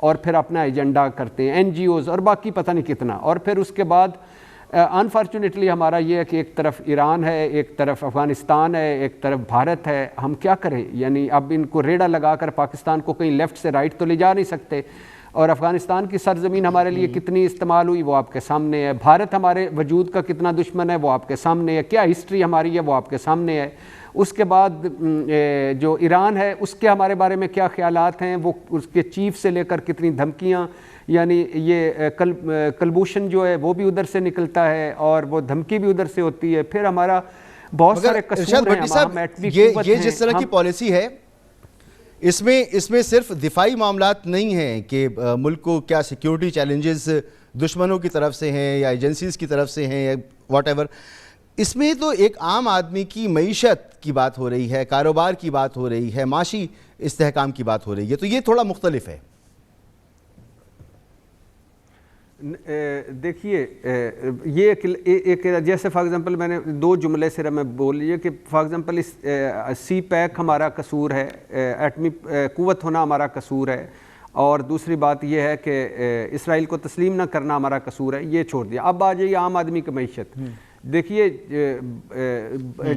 اور پھر اپنا ایجنڈا کرتے ہیں, NGOs اور باقی پتہ نہیں کتنا. اور پھر اس کے بعد انفارچونیٹلی ہمارا یہ ہے کہ ایک طرف ایران ہے, ایک طرف افغانستان ہے, ایک طرف بھارت ہے. ہم کیا کریں؟ یعنی اب ان کو ریڑھا لگا کر پاکستان کو کہیں لیفٹ سے رائٹ تو لے جا نہیں سکتے. اور افغانستان کی سرزمین ہمارے لیے کتنی استعمال ہوئی وہ آپ کے سامنے ہے. بھارت ہمارے وجود کا کتنا دشمن ہے وہ آپ کے سامنے ہے. کیا ہسٹری ہماری ہے وہ آپ کے سامنے ہے. اس کے بعد جو ایران ہے اس کے ہمارے بارے میں کیا خیالات ہیں, وہ اس کے چیف سے لے کر کتنی دھمکیاں, یعنی یہ کلبوشن جو ہے وہ بھی ادھر سے نکلتا ہے اور وہ دھمکی بھی ادھر سے ہوتی ہے. پھر ہمارا بہت سارے قصور ہیں. یہ جس طرح کی پالیسی ہے اس میں صرف دفاعی معاملات نہیں ہیں کہ ملک کو کیا سیکیورٹی چیلنجز دشمنوں کی طرف سے ہیں یا ایجنسیز کی طرف سے ہیں یا واٹ ایور, اس میں تو ایک عام آدمی کی معیشت کی بات ہو رہی ہے, کاروبار کی بات ہو رہی ہے, معاشی استحکام کی بات ہو رہی ہے. تو یہ تھوڑا مختلف ہے. دیکھیے یہ ایک جیسے فار ایگزامپل میں نے 2 جملے صرف میں بول لیے کہ فار ایگزامپل سی پیک ہمارا قصور ہے, ایٹمی قوت ہونا ہمارا قصور ہے, اور دوسری بات یہ ہے کہ اسرائیل کو تسلیم نہ کرنا ہمارا قصور ہے. یہ چھوڑ دیا. اب آ جائیے عام آدمی کی معیشت. دیکھیے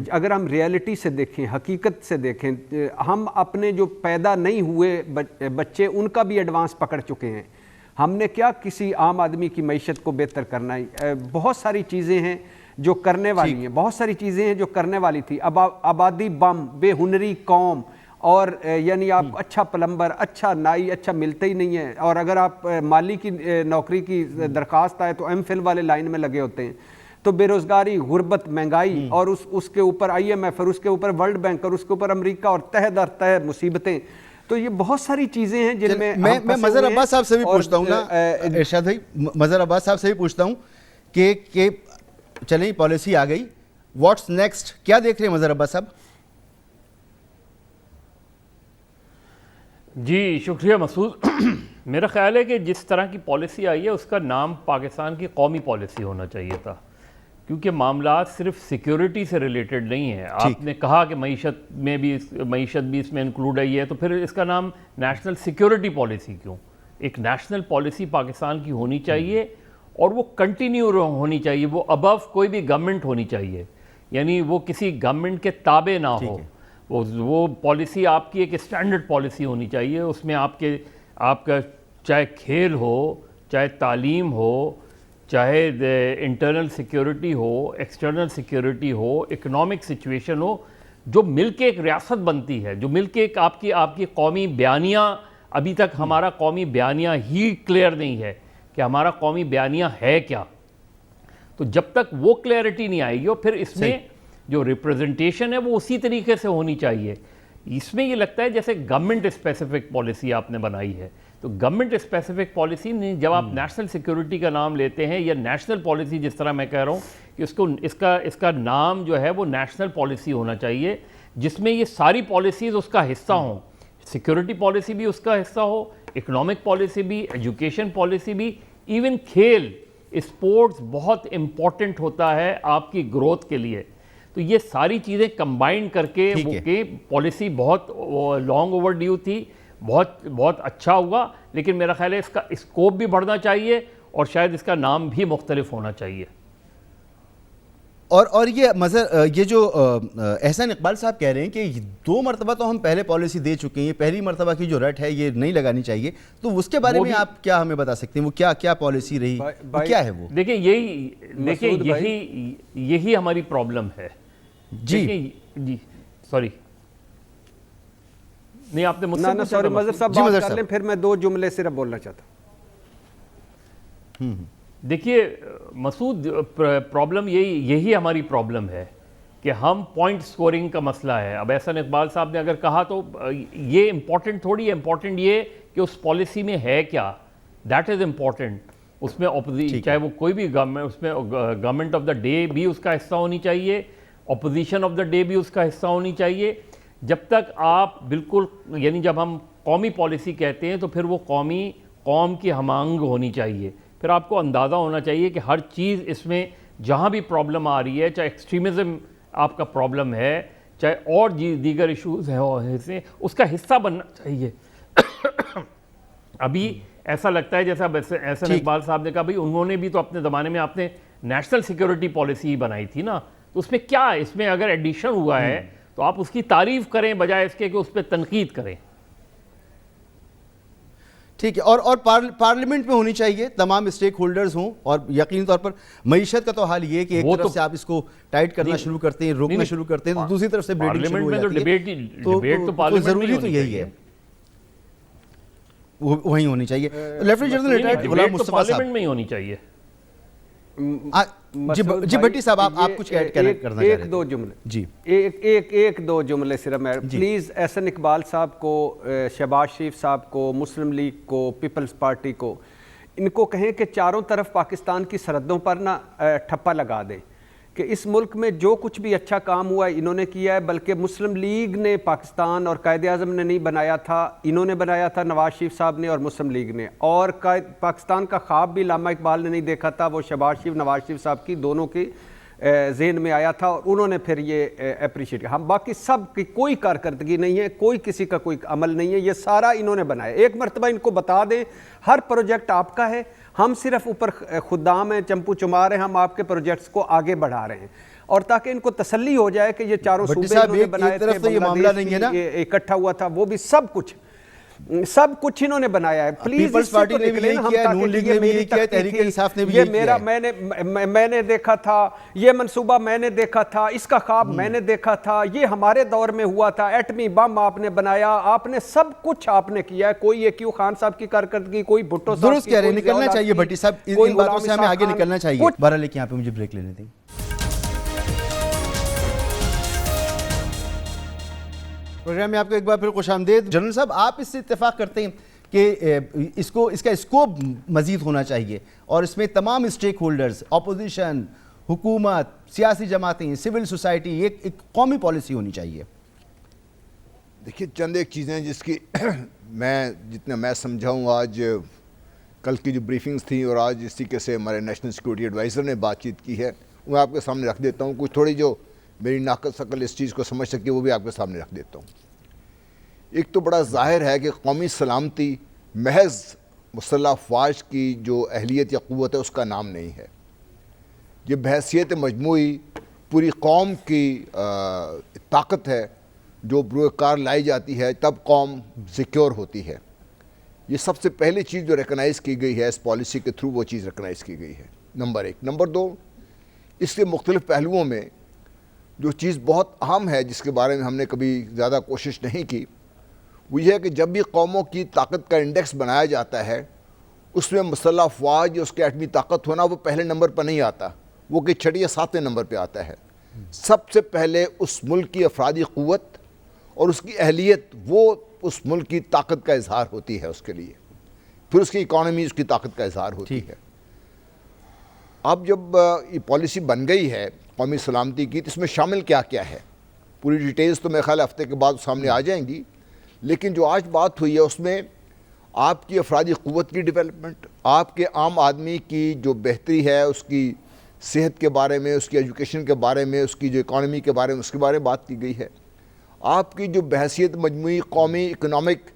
اگر ہم ریئلٹی سے دیکھیں, حقیقت سے دیکھیں, ہم اپنے جو پیدا نہیں ہوئے بچے ان کا بھی ایڈوانس پکڑ چکے ہیں. ہم نے کیا کسی عام آدمی کی معیشت کو بہتر کرنا ہے؟ بہت ساری چیزیں ہیں جو کرنے والی ہیں, بہت ساری چیزیں ہیں جو کرنے والی تھی. آبادی بم, بے ہنری قوم, اور یعنی آپ اچھا پلمبر, اچھا نائی, اچھا ملتے ہی نہیں ہے. اور اگر آپ مالی کی نوکری کی درخواست آئے تو MPhil والے لائن میں لگے ہوتے ہیں. تو بے روزگاری, غربت, مہنگائی, اور اس کے اوپر IMF, اور اس کے اوپر ورلڈ بینک, اور اس کے اوپر امریکہ, اور تہ در تہ مصیبتیں. تو یہ بہت ساری چیزیں ہیں جن میں مظہر عباس صاحب سے بھی پوچھتا ہوں نا, ارشاد بھائی, مظہر عباس صاحب سے بھی پوچھتا ہوں کہ چلیں پالیسی آ گئی, واٹس نیکسٹ, کیا دیکھ رہے ہیں مظہر عباس صاحب؟ جی شکریہ مسعود. میرا خیال ہے کہ جس طرح کی پالیسی آئی ہے اس کا نام پاکستان کی قومی پالیسی ہونا چاہیے تھا, کیونکہ معاملات صرف سیکیورٹی سے ریلیٹڈ نہیں ہیں. آپ نے کہا کہ معیشت بھی اس میں انکلوڈ ہے, ہے تو پھر اس کا نام نیشنل سیکیورٹی پالیسی کیوں؟ ایک نیشنل پالیسی پاکستان کی ہونی چاہیے اور وہ کنٹینیو ہونی چاہیے, وہ ابو کوئی بھی گورنمنٹ ہونی چاہیے, یعنی وہ کسی گورنمنٹ کے تابع نہ ہو. وہ پالیسی آپ کی ایک اسٹینڈرڈ پالیسی ہونی چاہیے. اس میں آپ کا چاہے کھیل ہو, چاہے تعلیم ہو, چاہے انٹرنل سیکیورٹی ہو, ایکسٹرنل سیکیورٹی ہو, اکنامک سچویشن ہو, جو مل کے ایک ریاست بنتی ہے, جو مل کے ایک آپ کی قومی بیانیہ. ابھی تک ہمارا قومی بیانیہ ہی کلیئر نہیں ہے کہ ہمارا قومی بیانیہ ہے کیا. تو جب تک وہ کلیئرٹی نہیں آئے گی, اور پھر اس میں جو ریپرزنٹیشن ہے وہ اسی طریقے سے ہونی چاہیے. اس میں یہ لگتا ہے جیسے گورنمنٹ اسپیسیفک پالیسی آپ نے بنائی ہے. تو گورنمنٹ اسپیسیفک پالیسی نہیں, جب آپ نیشنل سیکیورٹی کا نام لیتے ہیں یا نیشنل پالیسی, جس طرح میں کہہ رہا ہوں کہ اس کا نام جو ہے وہ نیشنل پالیسی ہونا چاہیے, جس میں یہ ساری پالیسیز اس کا حصہ ہوں. سیکیورٹی پالیسی بھی اس کا حصہ ہو, اکنامک پالیسی بھی, ایجوکیشن پالیسی بھی, ایون کھیل, اسپورٹس بہت امپورٹنٹ ہوتا ہے آپ کی گروتھ کے لیے. تو یہ ساری چیزیں کمبائن کر کے پالیسی بہت لانگ اوور ڈیو تھی, بہت اچھا ہوا. لیکن میرا خیال ہے اس کا اسکوپ بھی بڑھنا چاہیے اور شاید اس کا نام بھی مختلف ہونا چاہیے. اور یہ مظہر, یہ جو احسان اقبال صاحب کہہ رہے ہیں کہ 2 مرتبہ تو ہم پہلے پالیسی دے چکے ہیں, پہلی مرتبہ کی جو رٹ ہے یہ نہیں لگانی چاہیے, تو اس کے بارے میں آپ کیا ہمیں بتا سکتے ہیں, وہ کیا پالیسی رہی, کیا ہے وہ؟ دیکھیں یہی ہماری پرابلم ہے. جی سوری, نہیں آپ نے مجھ سے سوری مظہر صاحب بات کر لیں, پھر میں 2 جملے صرف بولنا چاہتا ہوں. دیکھیے مسعود, پرابلم یہی ہماری پرابلم ہے کہ ہم پوائنٹ سکورنگ کا مسئلہ ہے. اب احسان اقبال صاحب نے اگر کہا تو یہ امپورٹنٹ تھوڑی ہے, امپورٹنٹ یہ کہ اس پالیسی میں ہے کیا, دیٹ از امپورٹنٹ. اس میں چاہے وہ کوئی بھی گورنمنٹ, اس میں گورنمنٹ آف دا ڈے بھی اس کا حصہ ہونی چاہیے, اپوزیشن آف دا ڈے بھی اس کا حصہ ہونی چاہیے. جب تک آپ بالکل, یعنی جب ہم قومی پالیسی کہتے ہیں تو پھر وہ قوم کی ہم آہنگ ہونی چاہیے. پھر آپ کو اندازہ ہونا چاہیے کہ ہر چیز اس میں جہاں بھی پرابلم آ رہی ہے, چاہے ایکسٹریمزم آپ کا پرابلم ہے, چاہے اور دیگر ایشوز ہیں, اس کا حصہ بننا چاہیے. ابھی ایسا لگتا ہے جیسا احسن اقبال صاحب نے کہا بھائی انہوں نے بھی تو اپنے زمانے میں آپ نے نیشنل سیکیورٹی پالیسی ہی بنائی تھی نا, تو اس میں کیا, اس میں اگر ایڈیشن ہوا ہے تو آپ اس کی تعریف کریں بجائے اس کے کہ اس پہ تنقید کریں. ٹھیک ہے, اور پارلیمنٹ میں ہونی چاہیے, تمام اسٹیک ہولڈرز ہوں, اور یقینی طور پر معیشت کا تو حال یہ ہے کہ ایک طرف سے آپ اس کو ٹائٹ کرنا شروع کرتے ہیں, روکنا شروع کرتے ہیں, تو دوسری طرف سے بلیڈنگ شروع ہو جاتی ہے. تو ضروری تو یہی ہے, وہیں ہونی چاہیے. Lieutenant general retired Ghulam Mustafa صاحب پارلیمنٹ میں ہی ہونی چاہیے. جی بھٹی صاحب آپ کچھ ایڈ کرنا چاہ رہے ایک دو جملے, جی ایک دو جملے صرف میں پلیز احسن اقبال صاحب کو, شہباز شریف صاحب کو, مسلم لیگ کو, پیپلز پارٹی کو, ان کو کہیں کہ چاروں طرف پاکستان کی سرحدوں پر نا ٹھپا لگا دیں کہ اس ملک میں جو کچھ بھی اچھا کام ہوا ہے انہوں نے کیا ہے, بلکہ مسلم لیگ نے پاکستان اور قائد اعظم نے نہیں بنایا تھا, انہوں نے بنایا تھا, نواز شریف صاحب نے اور مسلم لیگ نے. اور پاکستان کا خواب بھی علامہ اقبال نے نہیں دیکھا تھا, وہ شہباز شریف نواز شریف صاحب کی دونوں کی ذہن میں آیا تھا, اور انہوں نے پھر یہ اپریشیٹ کیا. ہم باقی سب کی کوئی کارکردگی نہیں ہے, کوئی کسی کا کوئی عمل نہیں ہے, یہ سارا انہوں نے بنایا. ایک مرتبہ ان کو بتا دیں ہر پروجیکٹ آپ کا ہے, ہم صرف اوپر خدام ہیں, چمپو چمار ہیں, ہم آپ کے پروجیکٹس کو آگے بڑھا رہے ہیں, اور تاکہ ان کو تسلی ہو جائے کہ یہ چاروں صوبے انہوں نے بنائے تھے, بنگلہ دیش بھی اکٹھا ہوا تھا, وہ بھی سب کچھ انہوں نے بنایا ہے. پلیز پیپلز پارٹی نے بھی یہی کیا, نون لیگ نے بھی یہی کیا, تحریک انصاف نے بھی یہ یہی کیا. میں نے دیکھا تھا, یہ منصوبہ میں نے دیکھا تھا, اس کا خواب میں نے دیکھا تھا, یہ ہمارے دور میں ہوا تھا, ایٹمی بم آپ نے بنایا, آپ نے سب کچھ آپ نے کیا ہے. کوئی یہ کیوں خان صاحب کی کارکردگی, کوئی بھٹو صاحب کی, درست کہہ رہے ہیں, نکلنا چاہیے بھٹی صاحب, ان باتوں سے ہمیں آگے نکلنا چاہیے. بہرحال لیکن یہاں پہ مجھے بریک لینے دیں. پروگرام میں آپ کو ایک بار پھر خوش آمدید. جنرل صاحب, آپ اس سے اتفاق کرتے ہیں کہ اس کا اسکوپ مزید ہونا چاہیے, اور اس میں تمام اسٹیک ہولڈرز, اپوزیشن, حکومت, سیاسی جماعتیں, سول سوسائٹی, ایک قومی پالیسی ہونی چاہیے. دیکھیے چند ایک چیزیں جس کی جتنا میں سمجھا ہوں, آج کل کی جو بریفنگز تھیں اور آج اس طریقے سے ہمارے نیشنل سیکورٹی ایڈوائزر نے بات چیت کی ہے, وہ آپ کے سامنے رکھ دیتا ہوں. کچھ تھوڑی جو میری ناقص عقل اس چیز کو سمجھ سکے وہ بھی آپ کے سامنے رکھ دیتا ہوں. ایک تو بڑا ظاہر ہے کہ قومی سلامتی محض مسلح افواج کی جو اہلیت یا قوت ہے اس کا نام نہیں ہے. یہ بحیثیت مجموعی پوری قوم کی طاقت ہے جو بروئے کار لائی جاتی ہے, تب قوم سیکیور ہوتی ہے. یہ سب سے پہلی چیز جو ریکگنائز کی گئی ہے اس پالیسی کے تھرو, وہ چیز ریکگنائز کی گئی ہے, نمبر ایک. نمبر دو, اس کے مختلف پہلوؤں میں جو چیز بہت اہم ہے جس کے بارے میں ہم نے کبھی زیادہ کوشش نہیں کی, وہ یہ ہے کہ جب بھی قوموں کی طاقت کا انڈیکس بنایا جاتا ہے اس میں مسلح افواج یا اس کی ایٹمی طاقت ہونا وہ پہلے نمبر پر نہیں آتا, وہ کہ 6 یا 7 نمبر پہ آتا ہے. سب سے پہلے اس ملک کی افرادی قوت اور اس کی اہلیت, وہ اس ملک کی طاقت کا اظہار ہوتی ہے اس کے لیے, پھر اس کی اکانومی اس کی طاقت کا اظہار ہوتی ہے. اب جب یہ پالیسی بن گئی ہے قومی سلامتی کی, تو اس میں شامل کیا کیا ہے, پوری ڈیٹیلز تو میرے خیال ہفتے کے بعد سامنے آ جائیں گی, لیکن جو آج بات ہوئی ہے اس میں آپ کی افرادی قوت کی ڈیولپمنٹ, آپ کے عام آدمی کی جو بہتری ہے, اس کی صحت کے بارے میں, اس کی ایجوکیشن کے بارے میں, اس کی جو اکانومی کے بارے میں, اس کے بارے میں بات کی گئی ہے. آپ کی جو بحیثیت مجموعی قومی اکنامک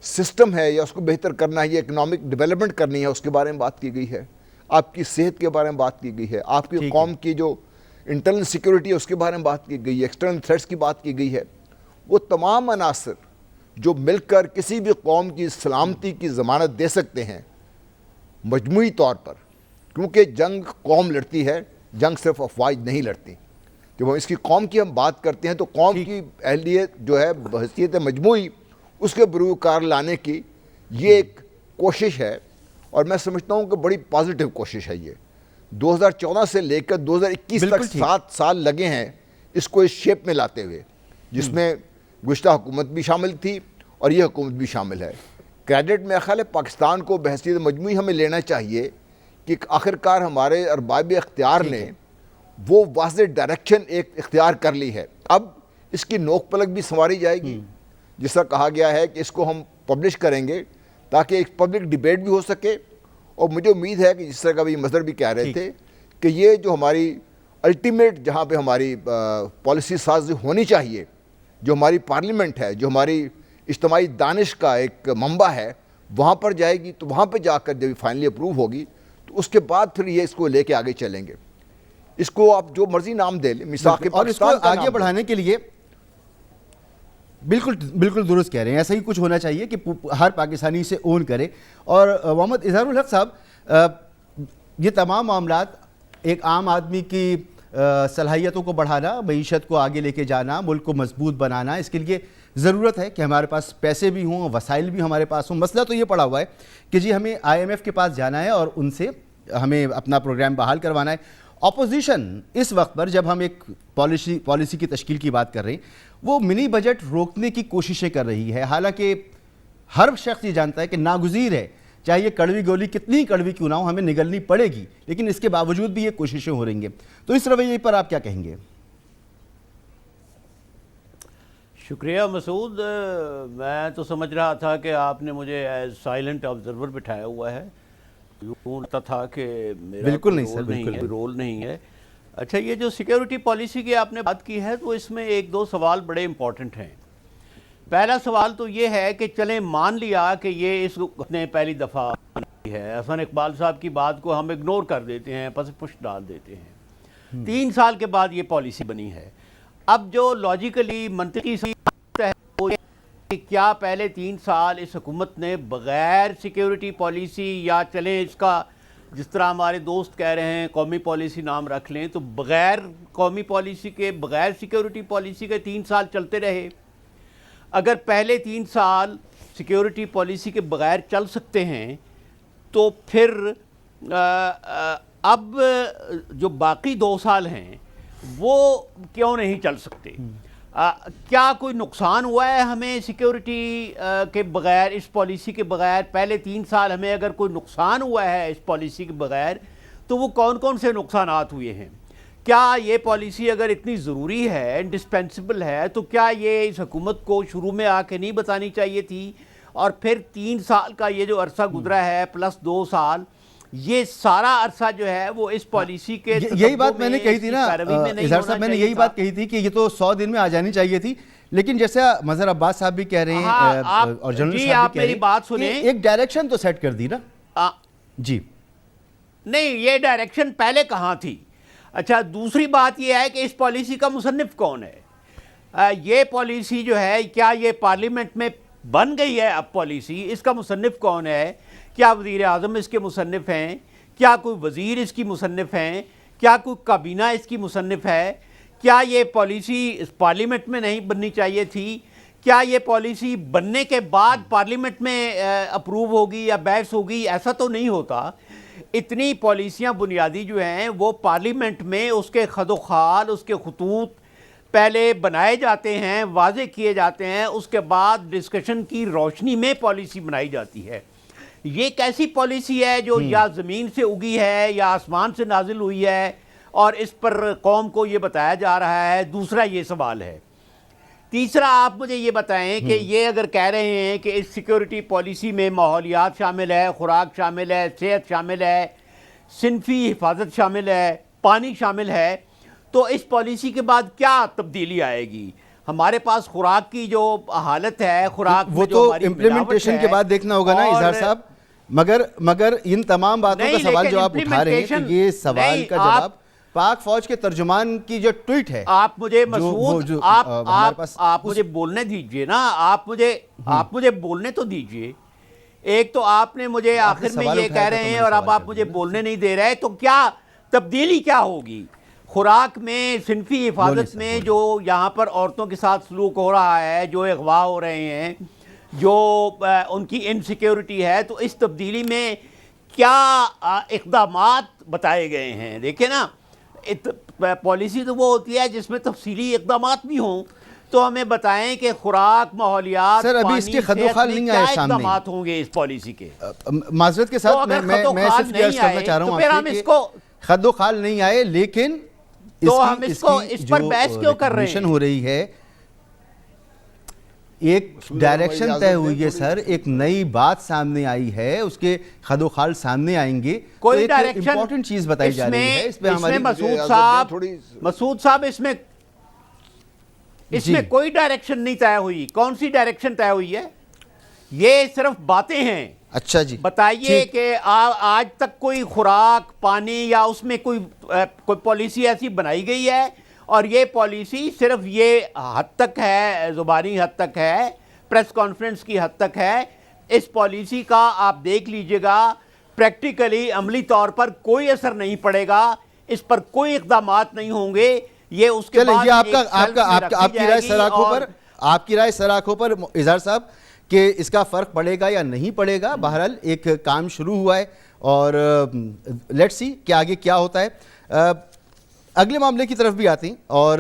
سسٹم ہے یا اس کو بہتر کرنا ہے, یہ اکنامک ڈیولپمنٹ کرنی ہے, اس کے بارے میں بات کی گئی ہے. آپ کی صحت کے بارے میں بات کی گئی ہے, آپ کی قوم کی جو انٹرنل سیکیورٹی ہے اس کے بارے میں بات کی گئی ہے, ایکسٹرنل تھریٹس کی بات کی گئی ہے. وہ تمام عناصر جو مل کر کسی بھی قوم کی سلامتی کی ضمانت دے سکتے ہیں مجموعی طور پر, کیونکہ جنگ قوم لڑتی ہے, جنگ صرف افواج نہیں لڑتی. جب ہم اس کی قوم کی ہم بات کرتے ہیں تو قوم کی اہلیت جو ہے بحیثیت مجموعی اس کے بروئے کار لانے کی یہ ایک کوشش ہے, اور میں سمجھتا ہوں کہ بڑی پازیٹیو کوشش ہے. یہ 2014 سے لے کر 2021 تک 7 سال لگے ہیں اس کو اس شیپ میں لاتے ہوئے, جس میں گزشتہ حکومت بھی شامل تھی اور یہ حکومت بھی شامل ہے. کریڈٹ میرا خیال ہے پاکستان کو بحیثیت مجموعی ہمیں لینا چاہیے کہ آخرکار ہمارے ارباب اختیار نے وہ واضح ڈائریکشن ایک اختیار کر لی ہے. اب اس کی نوک پلک بھی سنواری جائے گی, جس طرح کہا گیا ہے کہ اس کو ہم پبلش کریں گے تاکہ ایک پبلک ڈیبیٹ بھی ہو سکے. اور مجھے امید ہے کہ جس طرح کا بھی مظہر بھی کہہ رہے تھے کہ یہ جو ہماری الٹیمیٹ جہاں پہ ہماری پالیسی سازی ہونی چاہیے, جو ہماری پارلیمنٹ ہے, جو ہماری اجتماعی دانش کا ایک منبع ہے, وہاں پر جائے گی تو وہاں پہ جا کر جب فائنلی اپروو ہوگی تو اس کے بعد پھر یہ اس کو لے کے آگے چلیں گے. اس کو آپ جو مرضی نام دے لیں, میثاق اور اس کو پاکستان کا آگے نام بڑھانے کے لیے بالکل درست کہہ رہے ہیں, ایسا ہی کچھ ہونا چاہیے کہ ہر پاکستانی سے اون کرے. اور محمد اظہار الحق صاحب, یہ تمام معاملات ایک عام آدمی کی صلاحیتوں کو بڑھانا, معیشت کو آگے لے کے جانا, ملک کو مضبوط بنانا, اس کے لیے ضرورت ہے کہ ہمارے پاس پیسے بھی ہوں, وسائل بھی ہمارے پاس ہوں. مسئلہ تو یہ پڑا ہوا ہے کہ جی ہمیں IMF کے پاس جانا ہے اور ان سے ہمیں اپنا پروگرام بحال کروانا ہے. اپوزیشن اس وقت پر جب ہم ایک پالیسی کی تشکیل کی بات کر رہے ہیں, وہ منی بجٹ روکنے کی کوششیں کر رہی ہے, حالانکہ ہر شخص یہ جانتا ہے کہ ناگزیر ہے, چاہے یہ کڑوی گولی کتنی کڑوی کیوں نہ ہو, ہمیں نگلنی پڑے گی, لیکن اس کے باوجود بھی یہ کوششیں ہو رہی ہیں. تو اس رویے پر آپ کیا کہیں گے؟ شکریہ مسعود. میں تو سمجھ رہا تھا کہ آپ نے مجھے ایز سائلنٹ آبزرور بٹھایا ہوا ہے, یوں لگتا تھا کہ میرا بالکل نہیں سر, بالکل رول نہیں ہے. اچھا, یہ جو سیکیورٹی پالیسی کی آپ نے بات کی ہے تو اس میں ایک دو سوال بڑے امپورٹنٹ ہیں. پہلا سوال تو یہ ہے کہ چلیں مان لیا کہ یہ اس نے پہلی دفعہ کی ہے, حسن اقبال صاحب کی بات کو ہم اگنور کر دیتے ہیں, پس پش ڈال دیتے ہیں. 3 سال کے بعد یہ پالیسی بنی ہے. اب جو لاجیکلی منطقی ہے وہ کہ کیا پہلے 3 سال اس حکومت نے بغیر سیکیورٹی پالیسی, یا چلیں اس کا جس طرح ہمارے دوست کہہ رہے ہیں قومی پالیسی نام رکھ لیں, تو بغیر قومی پالیسی کے, بغیر سیکیورٹی پالیسی کے 3 سال چلتے رہے. اگر پہلے 3 سال سیکیورٹی پالیسی کے بغیر چل سکتے ہیں تو پھر اب جو باقی 2 سال ہیں وہ کیوں نہیں چل سکتے؟ کیا کوئی نقصان ہوا ہے ہمیں سیکیورٹی کے بغیر, اس پالیسی کے بغیر؟ پہلے 3 سال ہمیں اگر کوئی نقصان ہوا ہے اس پالیسی کے بغیر تو وہ کون کون سے نقصانات ہوئے ہیں؟ کیا یہ پالیسی اگر اتنی ضروری ہے, انڈسپینسبل ہے, تو کیا یہ اس حکومت کو شروع میں آ کے نہیں بتانی چاہیے تھی؟ اور پھر 3 سال کا یہ جو عرصہ گزرا ہے پلس 2 سال, یہ سارا عرصہ جو ہے وہ اس پالیسی کے یہی بات میں نے کہی تھی نا اظہار صاحب, میں نے یہی بات کہی تھی کہ یہ تو 100 دن میں آ جانی چاہیے تھی, لیکن جیسا مظہر عباس صاحب بھی کہہ رہے ہیں اور جنرل صاحب بھی کہہ رہے ہیں, ایک ڈائریکشن تو سیٹ کر دی نا. جی نہیں, یہ ڈائریکشن پہلے کہاں تھی؟ اچھا, دوسری بات یہ ہے کہ اس پالیسی کا مصنف کون ہے؟ یہ پالیسی جو ہے کیا یہ پارلیمنٹ میں بن گئی ہے اب پالیسی؟ اس کا مصنف کون ہے؟ کیا وزیر اعظم اس کے مصنف ہیں؟ کیا کوئی وزیر اس کی مصنف ہیں؟ کیا کوئی کابینہ اس کی مصنف ہے؟ کیا یہ پالیسی اس پارلیمنٹ میں نہیں بننی چاہیے تھی؟ کیا یہ پالیسی بننے کے بعد پارلیمنٹ میں اپروو ہوگی یا بحث ہوگی؟ ایسا تو نہیں ہوتا. اتنی پالیسیاں بنیادی جو ہیں وہ پارلیمنٹ میں اس کے خد و خال, اس کے خطوط پہلے بنائے جاتے ہیں, واضح کیے جاتے ہیں, اس کے بعد ڈسکشن کی روشنی میں پالیسی بنائی جاتی ہے. یہ کیسی پالیسی ہے جو یا زمین سے اگی ہے یا آسمان سے نازل ہوئی ہے اور اس پر قوم کو یہ بتایا جا رہا ہے؟ دوسرا یہ سوال ہے. تیسرا, آپ مجھے یہ بتائیں کہ یہ اگر کہہ رہے ہیں کہ اس سیکیورٹی پالیسی میں ماحولیات شامل ہے, خوراک شامل ہے, صحت شامل ہے, صنفی حفاظت شامل ہے, پانی شامل ہے, تو اس پالیسی کے بعد کیا تبدیلی آئے گی؟ ہمارے پاس خوراک کی جو حالت ہے, خوراک وہ تو امپلیمنٹیشن کے بعد دیکھنا ہوگا نا اظہار صاحب. مگر ان تمام باتوں کا سوال جو آپ اٹھا رہے ہیں کہ یہ سوال کا جواب پاک فوج کے ترجمان کی جو ٹویٹ ہے, آپ مجھے مسعود آپ مجھے بولنے دیجئے نا, آپ مجھے بولنے تو دیجئے. ایک تو آپ نے مجھے آخر میں یہ کہہ رہے ہیں اور اب آپ مجھے بولنے نہیں دے رہے, تو کیا تبدیلی کیا ہوگی خوراک میں, صنفی حفاظت میں جو یہاں پر عورتوں کے ساتھ سلوک ہو رہا ہے, جو اغوا ہو رہے ہیں, جو ان کی انسیکیورٹی ہے, تو اس تبدیلی میں کیا اقدامات بتائے گئے ہیں؟ دیکھیں نا, پالیسی تو وہ ہوتی ہے جس میں تفصیلی اقدامات بھی ہوں, تو ہمیں بتائیں کہ خوراک, ماحولیات, پانی, صحت میں کیا اقدامات ہوں گے اس پالیسی کے؟ معذرت کے ساتھ میں صرف یہ عرض کرنا چاہ رہا ہوں آپ سے کہ خد و خال نہیں آئے, لیکن تو ہم اس پر بحث کیوں کر رہے ہیں؟ ہو رہی ہے, ایک ڈائریکشن طے ہوئی ہے سر, ایک نئی بات سامنے آئی ہے, اس کے خد و خال سامنے آئیں گے, کوئی ایک امپورٹنٹ چیز بتائی جا رہی ہے. اس میں مسعود صاحب اس میں کوئی ڈائریکشن نہیں طے ہوئی. کون سی ڈائریکشن طے ہوئی ہے؟ یہ صرف باتیں ہیں. اچھا جی بتائیے کہ آج تک کوئی خوراک پانی یا اس میں کوئی پالیسی ایسی بنائی گئی ہے؟ اور یہ پالیسی صرف یہ حد تک ہے، زبانی حد تک ہے، پریس کانفرنس کی حد تک ہے. اس پالیسی کا آپ دیکھ لیجئے گا پریکٹیکلی عملی طور پر کوئی اثر نہیں پڑے گا، اس پر کوئی اقدامات نہیں ہوں گے. یہ اس کے بعد یہ آپ کی رائے سراخوں پر اظہار صاحب کہ اس کا فرق پڑے گا یا نہیں پڑے گا. بہرحال ایک کام شروع ہوا ہے اور لیٹس سی کہ آگے کیا ہوتا ہے. اگلے معاملے کی طرف بھی آتے ہیں اور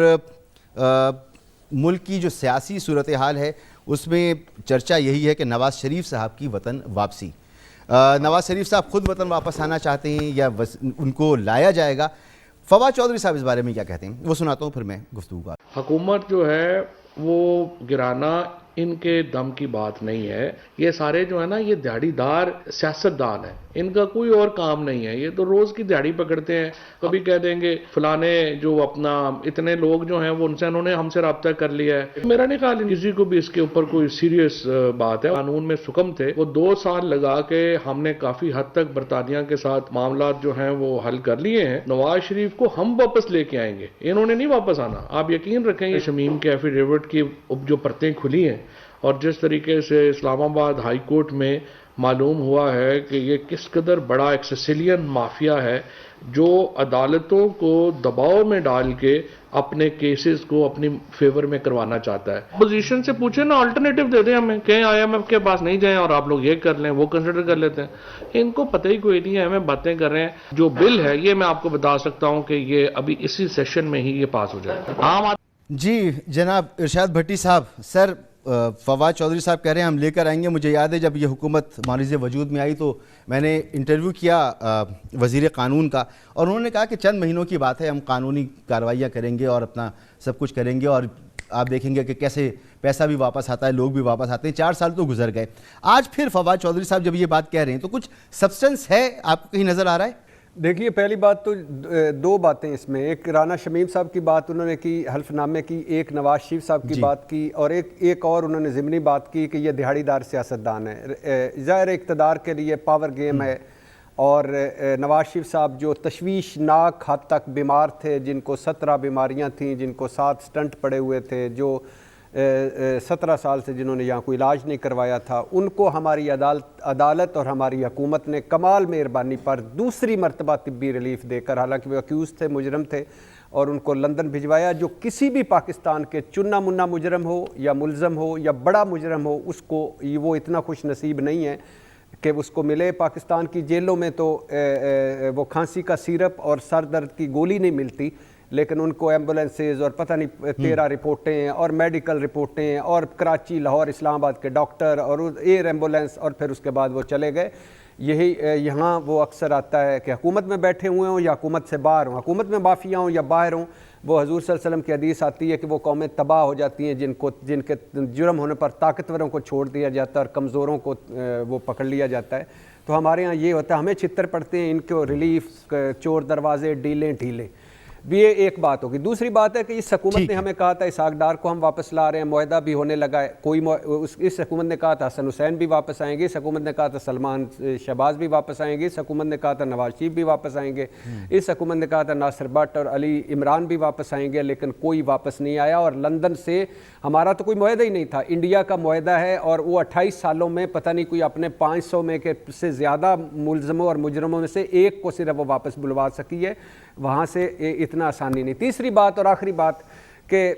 ملک کی جو سیاسی صورتحال ہے اس میں چرچا یہی ہے کہ نواز شریف صاحب کی وطن واپسی. نواز شریف صاحب خود وطن واپس آنا چاہتے ہیں یا ان کو لایا جائے گا؟ فواد چودھری صاحب اس بارے میں کیا کہتے ہیں وہ سناتا ہوں، پھر میں گفتگو کا. حکومت جو ہے وہ گرانا ان کے دم کی بات نہیں ہے. یہ سارے جو ہے نا یہ دیہڑی دار سیاستدان ہیں، ان کا کوئی اور کام نہیں ہے. یہ تو روز کی دیہڑی پکڑتے ہیں. کبھی کہہ دیں گے فلانے جو اپنا اتنے لوگ جو ہیں وہ انہوں نے ہم سے رابطہ کر لیا ہے. میرا نہیں خیال کسی کو بھی اس کے اوپر کوئی سیریس بات ہے. قانون میں سکم تھے، وہ 2 سال لگا کے ہم نے کافی حد تک برطانیہ کے ساتھ معاملات جو ہیں وہ حل کر لیے ہیں. نواز شریف کو ہم واپس لے کے آئیں گے، انہوں نے نہیں واپس آنا. آپ یقین رکھیں یہ شمیم کے ایفیڈیوٹ کی جو پرتیں کھلی ہیں اور جس طریقے سے اسلام آباد ہائی کورٹ میں معلوم ہوا ہے کہ یہ کس قدر بڑا ایک سسیلین مافیا ہے جو عدالتوں کو دباؤ میں ڈال کے اپنے کیسز کو اپنی فیور میں کروانا چاہتا ہے. اپوزیشن سے پوچھیں نا، الٹرنیٹو دے دیں ہمیں، کہیں IMF کے پاس نہیں جائیں اور آپ لوگ یہ کر لیں وہ کنسیڈر کر لیتے ہیں. ان کو پتہ ہی کوئی نہیں ہے، ہمیں باتیں کر رہے ہیں. جو بل ہے یہ میں آپ کو بتا سکتا ہوں کہ یہ ابھی اسی سیشن میں ہی یہ پاس ہو جائے گا. جی جناب ارشاد بھٹی صاحب، سر فواد چودھری صاحب کہہ رہے ہیں ہم لے کر آئیں گے. مجھے یاد ہے جب یہ حکومت معرض وجود میں آئی تو میں نے انٹرویو کیا وزیر قانون کا اور انہوں نے کہا کہ چند مہینوں کی بات ہے، ہم قانونی کارروائیاں کریں گے اور اپنا سب کچھ کریں گے اور آپ دیکھیں گے کہ کیسے پیسہ بھی واپس آتا ہے، لوگ بھی واپس آتے ہیں. 4 سال تو گزر گئے. آج پھر فواد چودھری صاحب جب یہ بات کہہ رہے ہیں تو کچھ سبسٹنس ہے آپ کو کہیں نظر آ رہا ہے؟ دیکھیے پہلی بات تو 2 باتیں اس میں، ایک رانا شمیم صاحب کی بات انہوں نے کی حلف نامے کی، ایک نواز شریف صاحب کی بات کی اور ایک اور انہوں نے ضمنی بات کی کہ یہ دہاڑی دار سیاستدان ہے. ظاہر اقتدار کے لیے پاور گیم ہے اور نواز شریف صاحب جو تشویشناک حد تک بیمار تھے، جن کو 17 بیماریاں تھیں، جن کو 7 سٹنٹ پڑے ہوئے تھے، جو 17 سال سے جنہوں نے یہاں کوئی علاج نہیں کروایا تھا، ان کو ہماری عدالت اور ہماری حکومت نے کمال مہربانی پر دوسری مرتبہ طبی ریلیف دے کر، حالانکہ وہ اکیوز تھے، مجرم تھے، اور ان کو لندن بھجوایا. جو کسی بھی پاکستان کے چنا منا مجرم ہو یا ملزم ہو یا بڑا مجرم ہو، اس کو وہ اتنا خوش نصیب نہیں ہے کہ اس کو ملے. پاکستان کی جیلوں میں تو وہ کھانسی کا سیرپ اور سر درد کی گولی نہیں ملتی، لیکن ان کو ایمبولینسز اور پتہ نہیں 13 رپورٹیں اور میڈیکل رپورٹیں اور کراچی، لاہور، اسلام آباد کے ڈاکٹر اور ایئر ایمبولینس، اور پھر اس کے بعد وہ چلے گئے. یہی یہاں وہ اکثر آتا ہے کہ حکومت میں بیٹھے ہوئے ہوں یا حکومت سے باہر ہوں، حکومت میں مافیا ہوں یا باہر ہوں. وہ حضور صلی اللہ علیہ وسلم کی حدیث آتی ہے کہ وہ قومیں تباہ ہو جاتی ہیں جن کے جرم ہونے پر طاقتوروں کو چھوڑ دیا جاتا ہے اور کمزوروں کو وہ پکڑ لیا جاتا ہے. تو ہمارے ہاں یہ ہوتا ہے، ہمیں چھتر پڑتے ہیں، ان کو ریلیف، چور دروازے، ڈیلیں ڈھیلیں. بھی یہ ایک بات ہوگی. دوسری بات ہے کہ اس حکومت نے ہمیں کہا تھا اسحاق ڈار کو ہم واپس لا رہے ہیں، معاہدہ بھی ہونے لگا ہے. اس حکومت نے کہا تھا حسن حسین بھی واپس آئیں گے، اس حکومت نے کہا تھا سلمان شہباز بھی واپس آئیں گے، اس حکومت نے کہا تھا نواز شریف بھی واپس آئیں گے، اس حکومت نے کہا تھا ناصر بٹ اور علی عمران بھی واپس آئیں گے، لیکن کوئی واپس نہیں آیا. اور لندن سے ہمارا تو کوئی معاہدہ ہی نہیں تھا، انڈیا کا معاہدہ ہے اور وہ 28 سالوں میں پتہ نہیں کوئی اپنے 500 میں کے سے زیادہ ملزموں اور مجرموں میں سے ایک کو صرف وہ واپس بلوا سکی ہے. وہاں سے اتنا آسانی نہیں. تیسری بات اور آخری بات کہ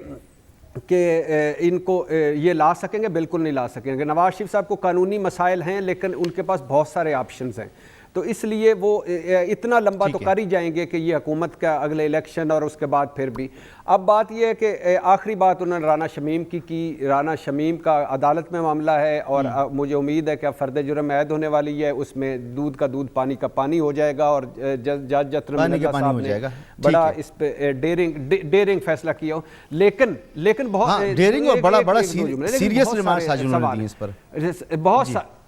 ان کو یہ لا سکیں گے؟ بالکل نہیں لا سکیں گے. نواز شریف صاحب کو قانونی مسائل ہیں لیکن ان کے پاس بہت سارے آپشنز ہیں، تو اس لیے وہ اتنا لمبا تو کر ہی جائیں گے کہ یہ حکومت کا اگلے الیکشن اور اس کے بعد پھر بھی. اب بات یہ ہے کہ آخری بات انہوں نے رانا شمیم کی رانا شمیم کا عدالت میں معاملہ ہے اور مجھے امید ہے کہ اب فرد جرم عائد ہونے والی ہے، اس میں دودھ کا دودھ پانی کا پانی ہو جائے گا. اور جج جترم صاحب نے بڑا اس پہ ڈیرنگ فیصلہ کیا ہو، لیکن بہت ڈیرنگ اور بڑا سیریس ریمارکس آج انہوں نے دی اس پر.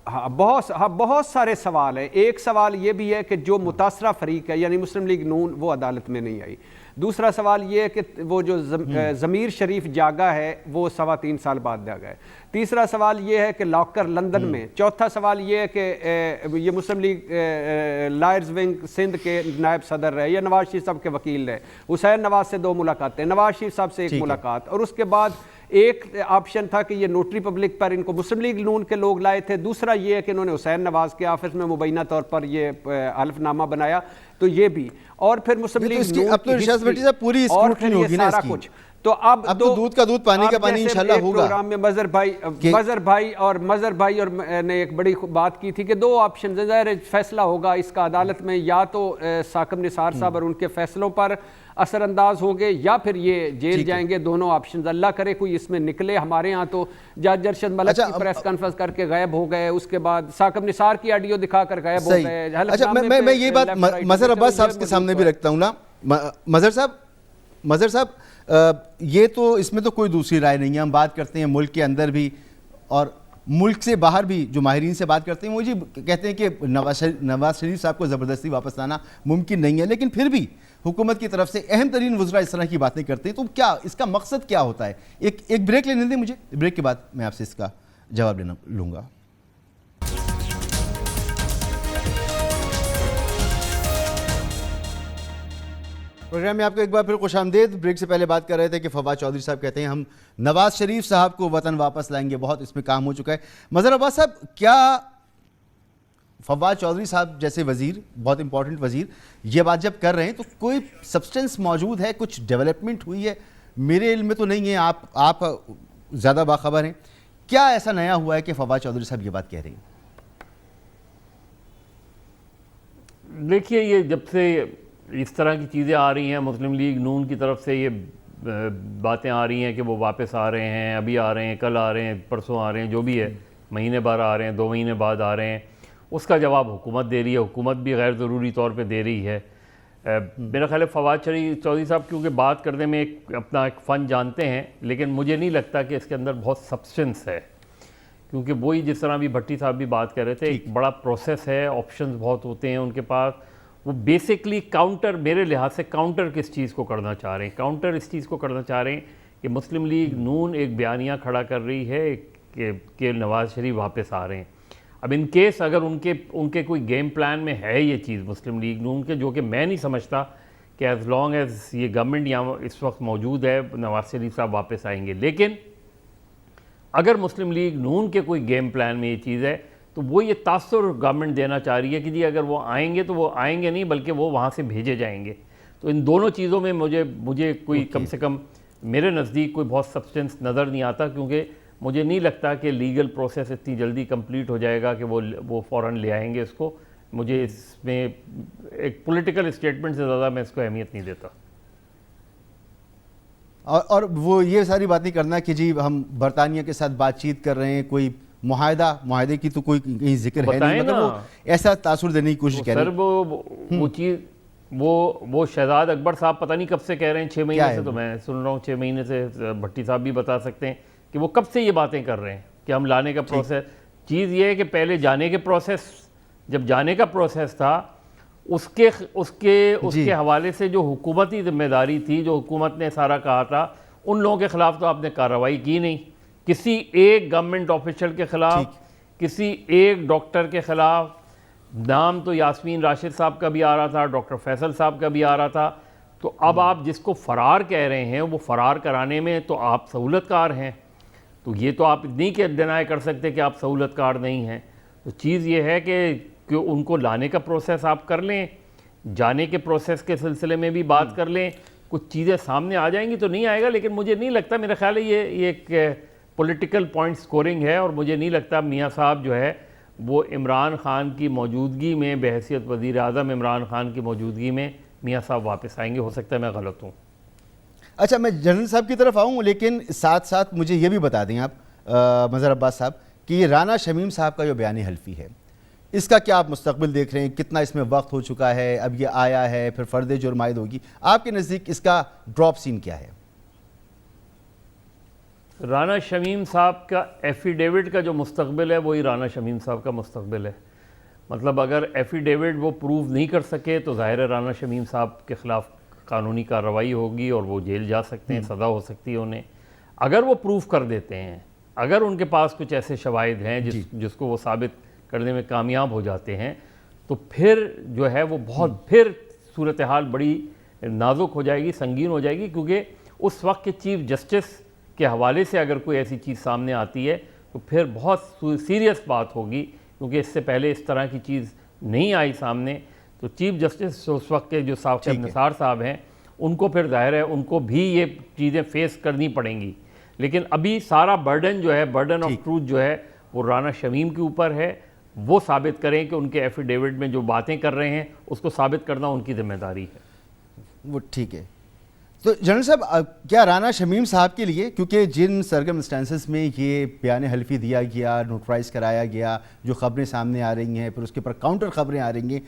بہت سارے سوال ہیں. ایک سوال یہ بھی ہے کہ جو متاثرہ فریق ہے یعنی مسلم لیگ نون وہ عدالت میں نہیں آئی. دوسرا سوال یہ ہے کہ وہ جو ضمیر شریف جاگا ہے وہ 3.25 سال بعد جاگا ہے. تیسرا سوال یہ ہے کہ لاکر لندن میں. چوتھا سوال یہ ہے کہ یہ مسلم لیگ لائرز ونگ سندھ کے نائب صدر رہے یا نواز شریف صاحب کے وکیل رہے. حسین نواز سے 2 ملاقاتیں, نواز شریف صاحب سے 1 ملاقات, اور اس کے بعد ایک آپشن تھا کہ یہ نوٹری پبلک پر ان کو مسلم لیگ نون کے لوگ لائے تھے. دوسرا یہ ہے کہ انہوں نے حسین نواز کے آفس میں مبینہ طور پر یہ حلف نامہ بنایا, تو یہ بھی. اور پھر مسلم لیگ نون اب تو ارشاد بھٹی صاحب پوری اسکروٹنی ہوگی نا اس کی. تو اب تو دودھ کا دودھ پانی کا پانی انشاءاللہ ہوگا. پروگرام میں مظہر بھائی اور نے ایک بڑی بات کی تھی کہ 2 آپشن ظاہر فیصلہ ہوگا اس کا عدالت میں, یا تو ثاقب نثار صاحب اور ان کے فیصلوں پر اثر انداز ہوں گے یا پھر یہ جیل جائیں گے. دونوں آپشنز, اللہ کرے کوئی اس میں نکلے. ہمارے ہاں تو جج ارشد ملک کی پریس کانفرنس کر کے غائب ہو گئے, اس کے بعد ثاقب نثار کی آڈیو دکھا کر غائب ہو گئے. اچھا میں یہ بات مظہر عباس صاحب کے سامنے بھی رکھتا ہوں نا. مظہر صاحب یہ تو اس میں تو کوئی دوسری رائے نہیں ہے. ہم بات کرتے ہیں ملک کے اندر بھی اور ملک سے باہر بھی جو ماہرین سے بات کرتے ہیں وہ کہتے ہیں کہ نواز شریف صاحب کو زبردستی واپس لانا ممکن نہیں ہے, لیکن پھر بھی حکومت کی طرف سے اہم ترین وزراء اس طرح کی باتیں کرتے ہیں. تو کیا اس کا مقصد کیا ہوتا ہے؟ ایک بریک لینے دیں مجھے, بریک کے بعد میں آپ سے اس کا جواب لوں گا. پروگرام میں آپ کو ایک بار پھر خوش آمدید. بریک سے پہلے بات کر رہے تھے کہ فواد چودھری صاحب کہتے ہیں ہم نواز شریف صاحب کو وطن واپس لائیں گے, بہت اس میں کام ہو چکا ہے. مظہر عباس صاحب, کیا فواد چودھری صاحب جیسے وزیر, بہت امپورٹنٹ وزیر, یہ بات جب کر رہے ہیں تو کوئی سبسٹنس موجود ہے, کچھ ڈیولپمنٹ ہوئی ہے؟ میرے علم میں تو نہیں ہے, آپ زیادہ باخبر ہیں. کیا ایسا نیا ہوا ہے کہ فواد چودھری صاحب یہ بات کہہ رہے ہیں؟ دیکھیے, یہ جب سے اس طرح کی چیزیں آ رہی ہیں مسلم لیگ نون کی طرف سے, یہ باتیں آ رہی ہیں کہ وہ واپس آ رہے ہیں, ابھی آ رہے ہیں, کل آ رہے ہیں, پرسوں آ رہے ہیں, جو بھی ہے, مہینے بعد آ رہے ہیں, 2 مہینے بعد آ رہے ہیں, اس کا جواب حکومت دے رہی ہے. حکومت بھی غیر ضروری طور پہ دے رہی ہے. میرا خیال ہے فواد چودھری صاحب کیونکہ بات کرنے میں اپنا ایک فن جانتے ہیں, لیکن مجھے نہیں لگتا کہ اس کے اندر بہت سبسٹنس ہے, کیونکہ وہی جس طرح بھی بھٹی صاحب بھی بات کر رہے تھے, ایک بڑا پروسیس ہے, آپشنز بہت ہوتے ہیں ان کے پاس. وہ بیسکلی کاؤنٹر, میرے لحاظ سے کاؤنٹر کس چیز کو کرنا چاہ رہے ہیں؟ کاؤنٹر اس چیز کو کرنا چاہ رہے ہیں کہ مسلم لیگ نون ایک بیانیہ کھڑا کر رہی ہے کہ نواز شریف واپس آ رہے ہیں. اب ان کیس اگر ان کے کوئی گیم پلان میں ہے یہ چیز مسلم لیگ نون کے, جو کہ میں نہیں سمجھتا کہ ایز لانگ ایز یہ گورنمنٹ یہاں اس وقت موجود ہے نواز شریف صاحب واپس آئیں گے. لیکن اگر مسلم لیگ نون کے کوئی گیم پلان میں یہ چیز ہے تو وہ یہ تاثر گورنمنٹ دینا چاہ رہی ہے کہ جی اگر وہ آئیں گے تو وہ آئیں گے نہیں بلکہ وہ وہاں سے بھیجے جائیں گے. تو ان دونوں چیزوں میں مجھے کوئی کم سے کم میرے نزدیک کوئی بہت سبسٹنس نظر نہیں آتا, کیونکہ مجھے نہیں لگتا کہ لیگل پروسیس اتنی جلدی کمپلیٹ ہو جائے گا کہ وہ فوراً لے آئیں گے اس کو. مجھے اس میں ایک پولیٹیکل اسٹیٹمنٹ سے زیادہ میں اس کو اہمیت نہیں دیتا. اور وہ یہ ساری باتیں کرنا کہ جی ہم برطانیہ کے ساتھ بات چیت کر رہے ہیں, کوئی معاہدے کی تو کوئی کہیں ذکر ہے نہیں, مطلب وہ ایسا تاثر دینے کی کوشش کر رہے ہیں. سر وہ چیز وہ شہزاد اکبر صاحب پتہ نہیں کب سے کہہ رہے ہیں, 6 مہینے سے, تو میں سن رہا ہوں 6 مہینے سے. بھٹی صاحب بھی بتا سکتے ہیں کہ وہ کب سے یہ باتیں کر رہے ہیں کہ ہم لانے کا پروسیس. چیز یہ ہے کہ پہلے جانے کے پروسیس, جب جانے کا پروسیس تھا اس کے حوالے سے جو حکومتی ذمہ داری تھی, جو حکومت نے سارا کہا تھا, ان لوگوں کے خلاف تو آپ نے کارروائی کی نہیں. کسی ایک گورنمنٹ آفیشل کے خلاف, کسی ایک ڈاکٹر کے خلاف, نام تو یاسمین راشد صاحب کا بھی آ رہا تھا, ڈاکٹر فیصل صاحب کا بھی آ رہا تھا. تو اب آپ جس کو فرار کہہ رہے ہیں وہ فرار کرانے میں تو آپ سہولت کار ہیں, تو یہ تو آپ نہیں کہ ڈینائی کر سکتے کہ آپ سہولت کار نہیں ہیں. تو چیز یہ ہے کہ ان کو لانے کا پروسیس آپ کر لیں, جانے کے پروسیس کے سلسلے میں بھی بات کر لیں, کچھ چیزیں سامنے آ جائیں گی تو نہیں آئے گا. لیکن مجھے نہیں لگتا, میرا خیال ہے یہ ایک پولیٹیکل پوائنٹ سکورنگ ہے, اور مجھے نہیں لگتا میاں صاحب جو ہے وہ عمران خان کی موجودگی میں, بحیثیت وزیر اعظم عمران خان کی موجودگی میں میاں صاحب واپس آئیں گے. ہو سکتا ہے میں غلط ہوں. اچھا, میں جنرل صاحب کی طرف آؤں, لیکن ساتھ ساتھ مجھے یہ بھی بتا دیں آپ مظہر عباس صاحب کہ یہ رانا شمیم صاحب کا جو بیان حلفی ہے, اس کا کیا آپ مستقبل دیکھ رہے ہیں؟ کتنا اس میں وقت ہو چکا ہے, اب یہ آیا ہے, پھر فرد جرم عائد ہوگی, آپ کے نزدیک اس کا ڈراپ سین کیا ہے؟ رانا شمیم صاحب کا ایفیڈیوٹ کا جو مستقبل ہے وہی رانا شمیم صاحب کا مستقبل ہے. مطلب اگر ایفیڈیوٹ وہ پروو نہیں کر سکے تو ظاہر ہے رانا شمیم صاحب کے خلاف قانونی کارروائی ہوگی اور وہ جیل جا سکتے ہیں, سزا ہو سکتی ہے انہیں. اگر وہ پروو کر دیتے ہیں, اگر ان کے پاس کچھ ایسے شواہد ہیں جس کو وہ ثابت کرنے میں کامیاب ہو جاتے ہیں, تو پھر جو ہے وہ بہت پھر صورتحال بڑی نازک ہو جائے گی, سنگین ہو جائے گی, کیونکہ اس وقت کے چیف جسٹس کے حوالے سے اگر کوئی ایسی چیز سامنے آتی ہے تو پھر بہت سیریس بات ہوگی, کیونکہ اس سے پہلے اس طرح کی چیز نہیں آئی سامنے. تو چیف جسٹس اس وقت کے جو ثاقب نثار صاحب ہیں ان کو پھر ظاہر ہے ان کو بھی یہ چیزیں فیس کرنی پڑیں گی. لیکن ابھی سارا برڈن جو ہے, برڈن آف ٹروتھ جو ہے وہ رانا شمیم کے اوپر ہے. وہ ثابت کریں کہ ان کے ایفیڈیوٹ میں جو باتیں کر رہے ہیں اس کو ثابت کرنا ان کی ذمہ داری ہے. وہ ٹھیک ہے. تو جنرل صاحب کیا رانا شمیم صاحب کے لیے, کیونکہ جن سرکمسٹانسز میں یہ بیان حلفی دیا گیا, نوٹرائز کرایا گیا, جو خبریں سامنے آ رہی ہیں, پھر اس کے اوپر کاؤنٹر خبریں آ رہی ہیں,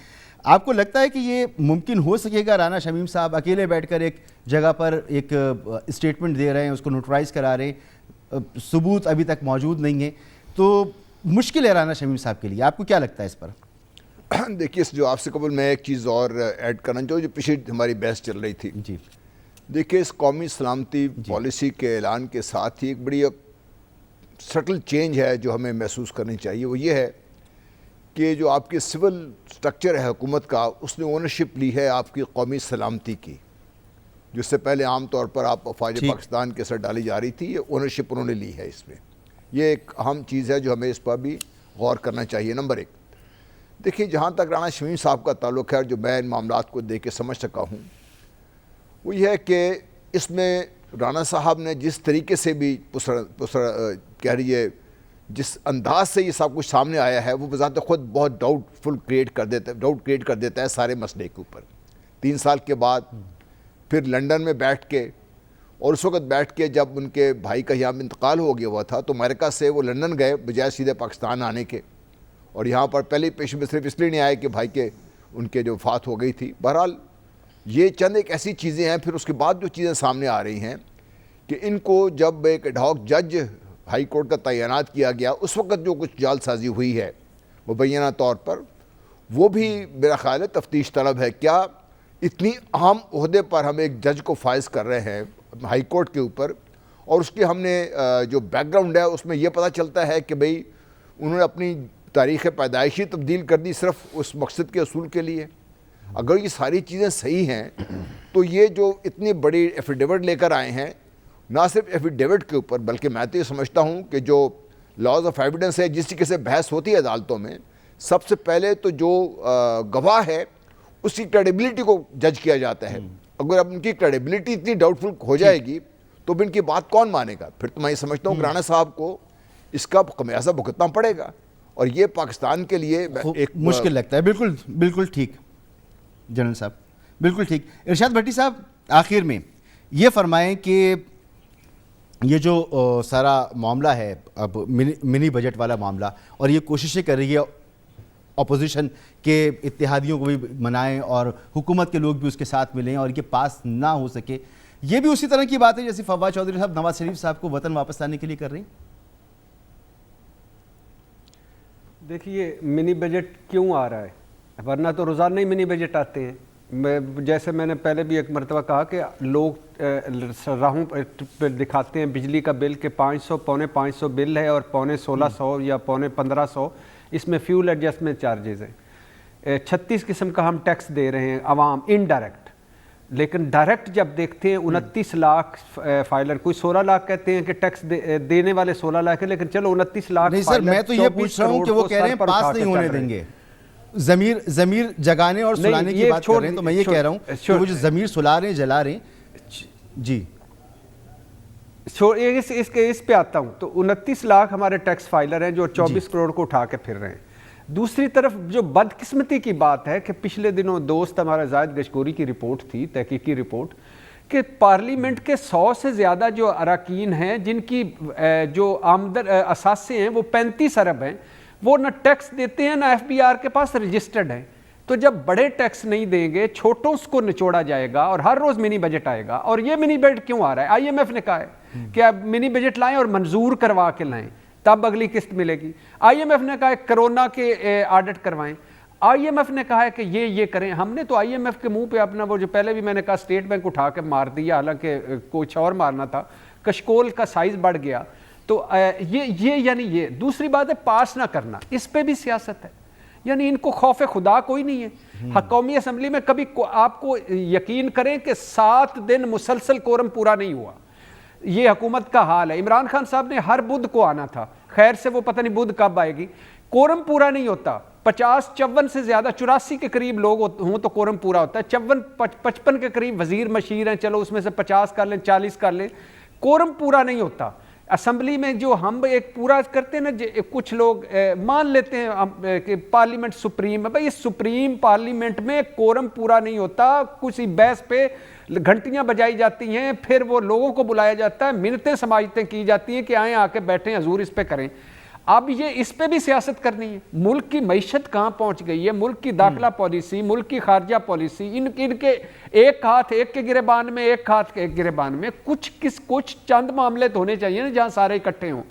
آپ کو لگتا ہے کہ یہ ممکن ہو سکے گا رانا شمیم صاحب اکیلے بیٹھ کر ایک جگہ پر ایک اسٹیٹمنٹ دے رہے ہیں, اس کو نوٹرائز کرا رہے ہیں, ثبوت ابھی تک موجود نہیں ہے, تو مشکل ہے رانا شمیم صاحب کے لیے, آپ کو کیا لگتا ہے اس پر؟ دیکھیے اس جواب سے قبل میں ایک چیز اور ایڈ کرنا چاہوں جو پچھلی ہماری بحث چل رہی تھی. جی دیکھیے اس قومی سلامتی پالیسی کے اعلان کے ساتھ ہی ایک بڑی سٹل چینج ہے جو ہمیں محسوس کرنی چاہیے. وہ یہ ہے کہ جو آپ کے سول سٹرکچر ہے حکومت کا, اس نے اونرشپ لی ہے آپ کی قومی سلامتی کی, جس سے پہلے عام طور پر آپ افواج پاکستان کے سر ڈالی جا رہی تھی. یہ اونرشپ انہوں نے لی ہے اس میں. یہ ایک اہم چیز ہے جو ہمیں اس پر بھی غور کرنا چاہیے. نمبر ایک, دیکھیے جہاں تک رانا شمیم صاحب کا تعلق ہے, جو میں ان معاملات کو دیکھ کے سمجھ سکا ہوں, وہ یہ ہے کہ اس میں رانا صاحب نے جس طریقے سے بھی کہہ رہی ہے جس انداز سے یہ سب کچھ سامنے آیا ہے, وہ بذات خود بہت ڈاؤٹ کریٹ کر دیتا ہے سارے مسئلے کے اوپر. 3 سال کے بعد پھر لنڈن میں بیٹھ کے, اور اس وقت بیٹھ کے جب ان کے بھائی کا یہاں انتقال ہو گیا ہوا تھا, تو امریکہ سے وہ لنڈن گئے بجائے سیدھے پاکستان آنے کے, اور یہاں پر پہلی پیش میں صرف اس لیے نہیں آئے کہ بھائی کے ان کے جو وفات ہو گئی تھی. بہرحال یہ چند ایک ایسی چیزیں ہیں. پھر اس کے بعد جو چیزیں سامنے آ رہی ہیں کہ ان کو جب ایک ایڈ ہاک جج ہائی کورٹ کا تعینات کیا گیا, اس وقت جو کچھ جال سازی ہوئی ہے مبینہ طور پر, وہ بھی میرا خیال ہے تفتیش طلب ہے. کیا اتنی اہم عہدے پر ہم ایک جج کو فائز کر رہے ہیں ہائی کورٹ کے اوپر, اور اس کے ہم نے جو بیک گراؤنڈ ہے اس میں یہ پتہ چلتا ہے کہ بھئی انہوں نے اپنی تاریخ پیدائشی تبدیل کر دی صرف اس مقصد کے اصول کے لیے. اگر یہ ساری چیزیں صحیح ہیں تو یہ جو اتنی بڑی ایفیڈیوٹ لے کر آئے ہیں, نہ صرف ایفیڈیوٹ کے اوپر بلکہ میں تو یہ سمجھتا ہوں کہ جو لاز آف ایویڈنس ہے, جس طریقے سے بحث ہوتی ہے عدالتوں میں, سب سے پہلے تو جو گواہ ہے اس کی کریڈیبلٹی کو جج کیا جاتا ہے. اگر اب ان کی کریڈیبلٹی اتنی ڈاؤٹ فل ہو جائے گی تو بھی ان کی بات کون مانے گا؟ پھر تو میں یہ سمجھتا ہوں کہ رانا صاحب کو اس کا خمیازہ بھگتنا پڑے گا, اور یہ پاکستان کے لیے ایک مشکل لگتا ہے. بالکل ٹھیک جنرل صاحب, بالکل ٹھیک. ارشاد بھٹی صاحب آخر میں یہ فرمائیں کہ یہ جو سارا معاملہ ہے اب منی بجٹ والا معاملہ, اور یہ کوششیں کر رہی ہے اپوزیشن کے اتحادیوں کو بھی منائیں اور حکومت کے لوگ بھی اس کے ساتھ ملیں اور یہ پاس نہ ہو سکے, یہ بھی اسی طرح کی بات ہے جیسے فواد چودھری صاحب نواز شریف صاحب کو وطن واپس لانے کے لیے کر رہی ہیں. دیکھیے منی بجٹ کیوں آ رہا ہے, ورنہ تو روزانہ ہی منی بجٹ آتے ہیں. جیسے میں نے پہلے بھی ایک مرتبہ کہا کہ لوگ راہوں پہ دکھاتے ہیں بجلی کا بل کہ 500 پونے 500 بل ہے اور پونے 1600 یا پونے 1500 اس میں فیول ایڈجسٹمنٹ چارجز ہیں. 36 قسم کا ہم ٹیکس دے رہے ہیں عوام انڈائریکٹ, لیکن ڈائریکٹ جب دیکھتے ہیں 29 لاکھ فائلر, کوئی 16 لاکھ کہتے ہیں کہ ٹیکس دینے والے 16 لاکھ ہیں, لیکن چلو 29 لاکھ. نہیں سر, میں تو یہ پوچھ رہا ہوں کہ وہ کہہ رہے ہیں پاس نہیں ہونے دیں گے, ضمیر جگانے اور سلانے کی بات کر رہے ہیں, تو میں یہ کہہ رہا ہوں کہ وہ جو ضمیر سلا رہے ہیں جلا رہے ہیں. جی اس پہ آتا ہوں. تو 29 لاکھ ہمارے ٹیکس فائلر ہیں جو 24 کروڑ کو اٹھا کے پھر رہے ہیں. دوسری طرف جو بدقسمتی کی بات ہے کہ پچھلے دنوں دوست ہمارا زاہد گشکوری کی رپورٹ تھی, تحقیقی رپورٹ, کہ پارلیمنٹ کے 100 سے زیادہ جو اراکین ہیں جن کی جو آمدن اثاثے ہیں وہ 35 ارب ہیں, وہ نہ ٹیکس دیتے ہیں نہ ایف بی آر کے پاس رجسٹرڈ ہیں. تو جب بڑے ٹیکس نہیں دیں گے چھوٹوں کو نچوڑا جائے گا اور ہر روز منی بجٹ آئے گا. اور یہ منی بجٹ کیوں آ رہا ہے؟ آئی ایم ایف نے کہا ہے کہ آپ منی بجٹ لائیں اور منظور کروا کے لائیں تب اگلی قسط ملے گی. آئی ایم ایف نے کہا ہے کرونا کے آڈٹ کروائیں. آئی ایم ایف نے کہا ہے کہ یہ کریں. ہم نے تو آئی ایم ایف کے منہ پہ اپنا وہ جو پہلے بھی میں نے کہا اسٹیٹ بینک اٹھا کے مار دیا, حالانکہ کچھ اور مارنا تھا, کشکول کا سائز بڑھ گیا. تو یہ یعنی یہ دوسری بات ہے پاس نہ کرنا, اس پہ بھی سیاست ہے. یعنی ان کو خوف خدا کوئی نہیں ہے. قومی اسمبلی میں کبھی آپ کو یقین کریں کہ 7 دن مسلسل کورم پورا نہیں ہوا. یہ حکومت کا حال ہے. عمران خان صاحب نے ہر بدھ کو آنا تھا, خیر سے وہ پتہ نہیں بدھ کب آئے گی. کورم پورا نہیں ہوتا. 50-54 سے زیادہ 84 کے قریب لوگ ہوں تو کورم پورا ہوتا ہے. 55 کے قریب وزیر مشیر ہیں, چلو اس میں سے 50 کر لیں 40 کر لیں, کورم پورا نہیں ہوتا. اسمبلی میں جو ہم ایک پورا کرتے ہیں نا, کچھ لوگ مان لیتے ہیں کہ پارلیمنٹ سپریم ہے. بھائی سپریم پارلیمنٹ میں کورم پورا نہیں ہوتا. کسی بحث پہ گھنٹیاں بجائی جاتی ہیں, پھر وہ لوگوں کو بلایا جاتا ہے, منتیں سماجتیں کی جاتی ہیں کہ آئیں آ کے بیٹھیں حضور اس پہ کریں. اب یہ اس پہ بھی سیاست کرنی ہے. ملک کی معیشت کہاں پہنچ گئی ہے, ملک کی داخلہ پالیسی, ملک کی خارجہ پالیسی, ان کے ایک ہاتھ ایک کے گریبان میں, ایک ہاتھ ایک گریبان میں. کچھ چند معاملے تو ہونے چاہیے نا جہاں سارے اکٹھے ہوں.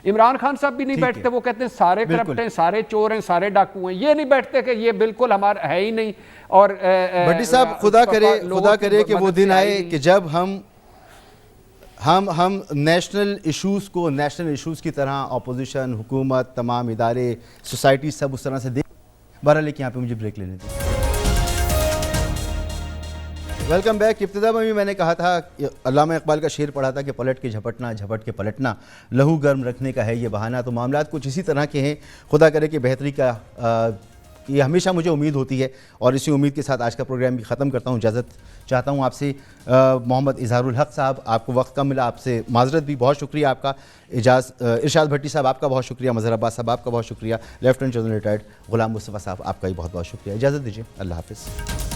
عمران خان صاحب بھی نہیں بیٹھتے, وہ کہتے ہیں سارے کرپٹ ہیں, سارے چور ہیں, سارے ڈاکو ہیں. یہ نہیں بیٹھتے کہ یہ بالکل ہمارا ہے ہی نہیں. اور بھٹی صاحب خدا کرے کہ وہ دن آئے کہ جب ہم نیشنل ایشوز کو نیشنل ایشوز کی طرح اپوزیشن, حکومت, تمام ادارے, سوسائٹی سب اس طرح سے دیکھ. بہرحال لیکن یہاں پہ مجھے بریک لینے دیں. Welcome back. ابتدا میں بھی میں نے کہا تھا, علامہ اقبال کا شعر پڑھا تھا کہ پلٹ کے جھپٹنا, جھپٹ کے پلٹنا, لہو گرم رکھنے کا ہے یہ بہانہ. تو معاملات کچھ اسی طرح کے ہیں. خدا کرے کہ بہتری کا یہ ہمیشہ مجھے امید ہوتی ہے, اور اسی امید کے ساتھ آج کا پروگرام بھی ختم کرتا ہوں. اجازت چاہتا ہوں آپ سے. محمد اظہار الحق صاحب, آپ کو وقت کم ملا, آپ سے معذرت بھی, بہت شکریہ آپ کا. ارشاد بھٹی صاحب آپ کا بہت شکریہ. مظہر عباس صاحب آپ کا بہت شکریہ. Lieutenant general retired Ghulam Mustafa صاحب آپ کا بھی بہت بہت شکریہ. اجازت دیجیے, اللہ حافظ.